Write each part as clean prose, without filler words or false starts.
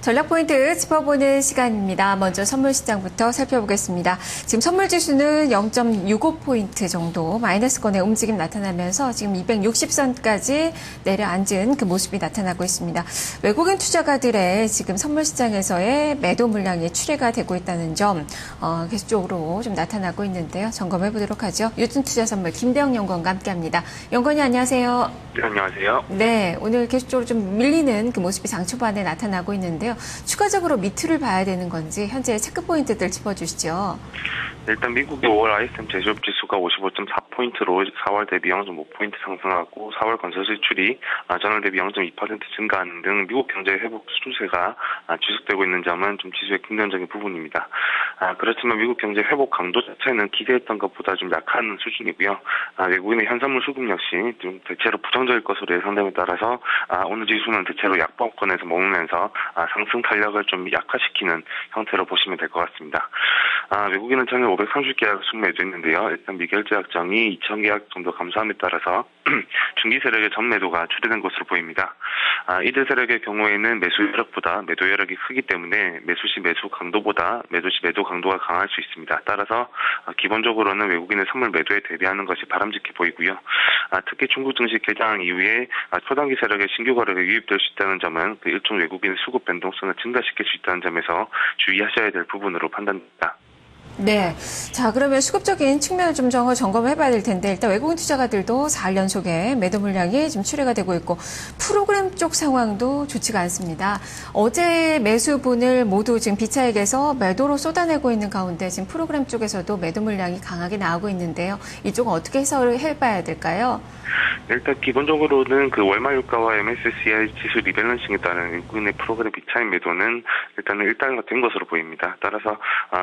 전략 포인트 짚어보는 시간입니다. 먼저 선물 시장부터 살펴보겠습니다. 지금 선물 지수는 0.65포인트 정도 마이너스권의 움직임 나타나면서 지금 260선까지 내려앉은 그 모습이 나타나고 있습니다. 외국인 투자가들의 지금 선물 시장에서의 매도 물량이 출회가 되고 있다는 점 계속적으로 좀 나타나고 있는데요. 점검해 보도록 하죠. 유진투자선물 김대영 연구원과 함께합니다. 연구원님 안녕하세요. 네, 안녕하세요. 네, 오늘 계속적으로 좀 밀리는 그 모습이 장 초반에 나타나고 있는데요. 추가적으로 밑을 봐야 되는 건지 현재 체크 포인트들 짚어주시죠. 일단 미국의 5월 ISM 제조업 지수가 55.4포인트로 4월 대비 0.5포인트 상승하고 4월 건설 수출이 전월 대비 0.2% 증가하는 등 미국 경제 회복 추세가 지속되고 있는 점은 좀 지수의 긍정적인 부분입니다. 그렇지만 미국 경제 회복 강도 자체는 기대했던 것보다 좀 약한 수준이고요. 외국인의 현선물 수급 역시 좀 대체로 부정적일 것으로 예상됨에 따라서 오늘 지수는 대체로 약보권에서 머무면서 상승 탄력을 좀 약화시키는 형태로 보시면 될 것 같습니다. 외국인은 전일 530계약 순매도했는데요. 일단 미결제 약정이 2000계약 정도 감소함에 따라서 중기 세력의 전매도가 출회된 것으로 보입니다. 이들 세력의 경우에는 매수 여력보다 매도 여력이 크기 때문에 매수 시 매수 강도보다 매도 시 매도 강도가 강할 수 있습니다. 따라서 기본적으로는 외국인의 선물 매도에 대비하는 것이 바람직해 보이고요. 특히 중국 증시 개장 이후에 초단기 세력의 신규 거래가 유입될 수 있다는 점은 그 일종 외국인의 수급 변동성을 증가시킬 수 있다는 점에서 주의하셔야 될 부분으로 판단됩니다. 네. 자, 그러면 수급적인 측면을 좀 점검을 해봐야 될 텐데, 일단 외국인 투자가들도 4일 연속에 매도 물량이 지금 출회가 되고 있고, 프로그램 쪽 상황도 좋지가 않습니다. 어제 매수분을 모두 지금 비차익에서 매도로 쏟아내고 있는 가운데, 지금 프로그램 쪽에서도 매도 물량이 강하게 나오고 있는데요. 이쪽은 어떻게 해석을 해봐야 될까요? 일단 기본적으로는 그 월말 유가와 MSCI 지수 리밸런싱에 따른 외국인의 프로그램 비차익 매도는 일단은 일단화가 된 것으로 보입니다. 따라서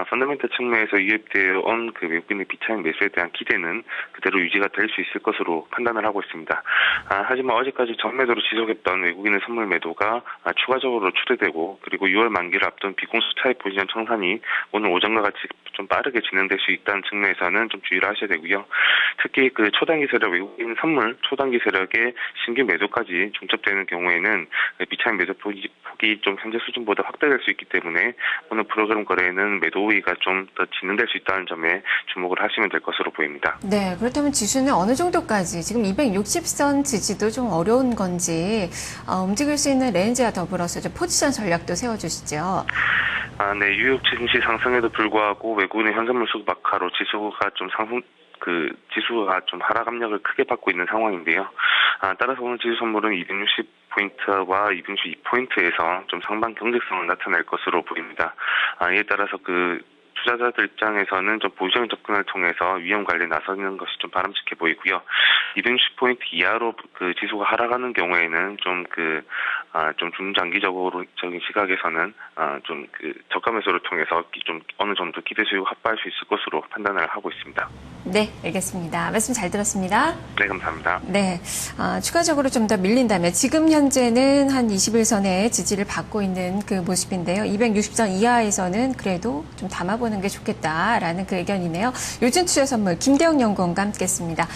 펀더멘털 측면에서 유입되어 온 그 외국인의 비차익 매수에 대한 기대는 그대로 유지가 될 수 있을 것으로 판단을 하고 있습니다. 하지만 어제까지 전매도로 지속했던 외국인의 선물 매도가 추가적으로 출회되고 그리고 6월 만기를 앞둔 비공수 차익 포지션 청산이 오늘 오전과 같이 좀 빠르게 진행될 수 있다는 측면에서는 좀 주의를 하셔야 되고요. 특히 그 초단기 세력 외국인 선물 초단기 세력의 신규 매도까지 중첩되는 경우에는 비차익 매도 폭이 좀 현재 수준보다 확대될 수 있기 때문에 오늘 프로그램 거래에는 매도 우위가 좀 더 진행될 수 있다는 점에 주목을 하시면 될 것으로 보입니다. 네, 그렇다면 지수는 어느 정도까지 지금 260선 지지도 좀 어려운 건지 움직일 수 있는 레인지와 더불어서 좀 포지션 전략도 세워주시죠. 네, 뉴욕 증시 상승에도 불구하고 외국인의 현선물 수급 악화로 지수가 좀 하락 압력을 크게 받고 있는 상황인데요. 따라서 오늘 지수 선물은 260포인트와 262포인트에서 좀 상방 경직성을 나타낼 것으로 보입니다. 이에 따라서 투자자들 입장에서는 좀 보수적인 접근을 통해서 위험 관리에 나서는 것이 좀 바람직해 보이고요. 260포인트 이하로 그 지수가 하락하는 경우에는 좀 중장기적인 시각에서는 저가 매수를 통해서 좀 어느 정도 기대 수익을 확보할 수 있을 것으로 판단을 하고 있습니다. 네, 알겠습니다. 말씀 잘 들었습니다. 네, 감사합니다. 네, 추가적으로 좀 더 밀린다면 지금 현재는 한 21선의 지지를 받고 있는 그 모습인데요. 260선 이하에서는 그래도 좀 담아보는 게 좋겠다라는 그 의견이네요. 요즘 투자 선물 김대영 연구원과 함께했습니다.